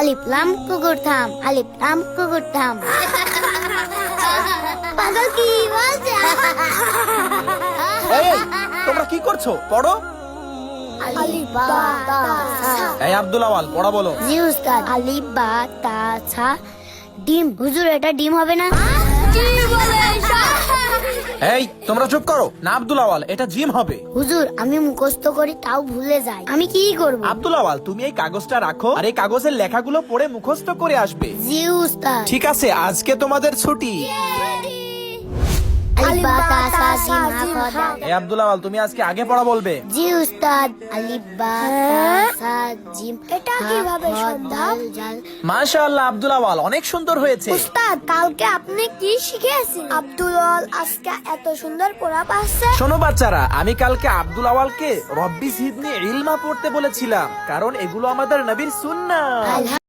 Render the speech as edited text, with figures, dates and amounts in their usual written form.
আলিফ লাম কুকুর থাম, আলিফ লাম কুকুর থাম। পাগল কি বলছে? এই তোমরা কি করছো? পড়ো। আলিফ বা তা সা। এই আব্দুল আওয়াল পড়া বলো। জি উস্তাদ। আলিফ বা তা সা ডিম। হুজুর এটা ডিম হবে না? এই তোমরা চুপ করো না। আব্দুল আওয়াল এটা জিম হবে। হুজুর আমি মুখস্থ করি তাও ভুলে যাই, আমি কি করব? আব্দুল আওয়াল তুমি এই কাগজটা রাখো আর এই কাগজের লেখাগুলো পড়ে মুখস্থ করে আসবে। জি উস্তাদ। ঠিক আছে, আজকে তোমাদের ছুটি। আলিফ বা তা সা জিম হা খ দাল। এই আব্দুল আওয়াল তুমি আজকে আগে পড়া বলবে। জি উস্তাদ। আলিফ বা তা সা জিম। এটা কিভাবে সম্ভব? মাশাআল্লাহ আব্দুল আওয়াল অনেক সুন্দর হয়েছে। উস্তাদ কালকে আপনি কি শিখিয়েছেন? আব্দুল আজকে এত সুন্দর পড়া পাচ্ছে। শোনো বাচ্চারা, আমি কালকে আব্দুল আওয়ালকে রব্বি জিদনি ইলমা পড়তে বলেছিলাম, কারণ এগুলো আমাদের নবীর সুন্নাহ।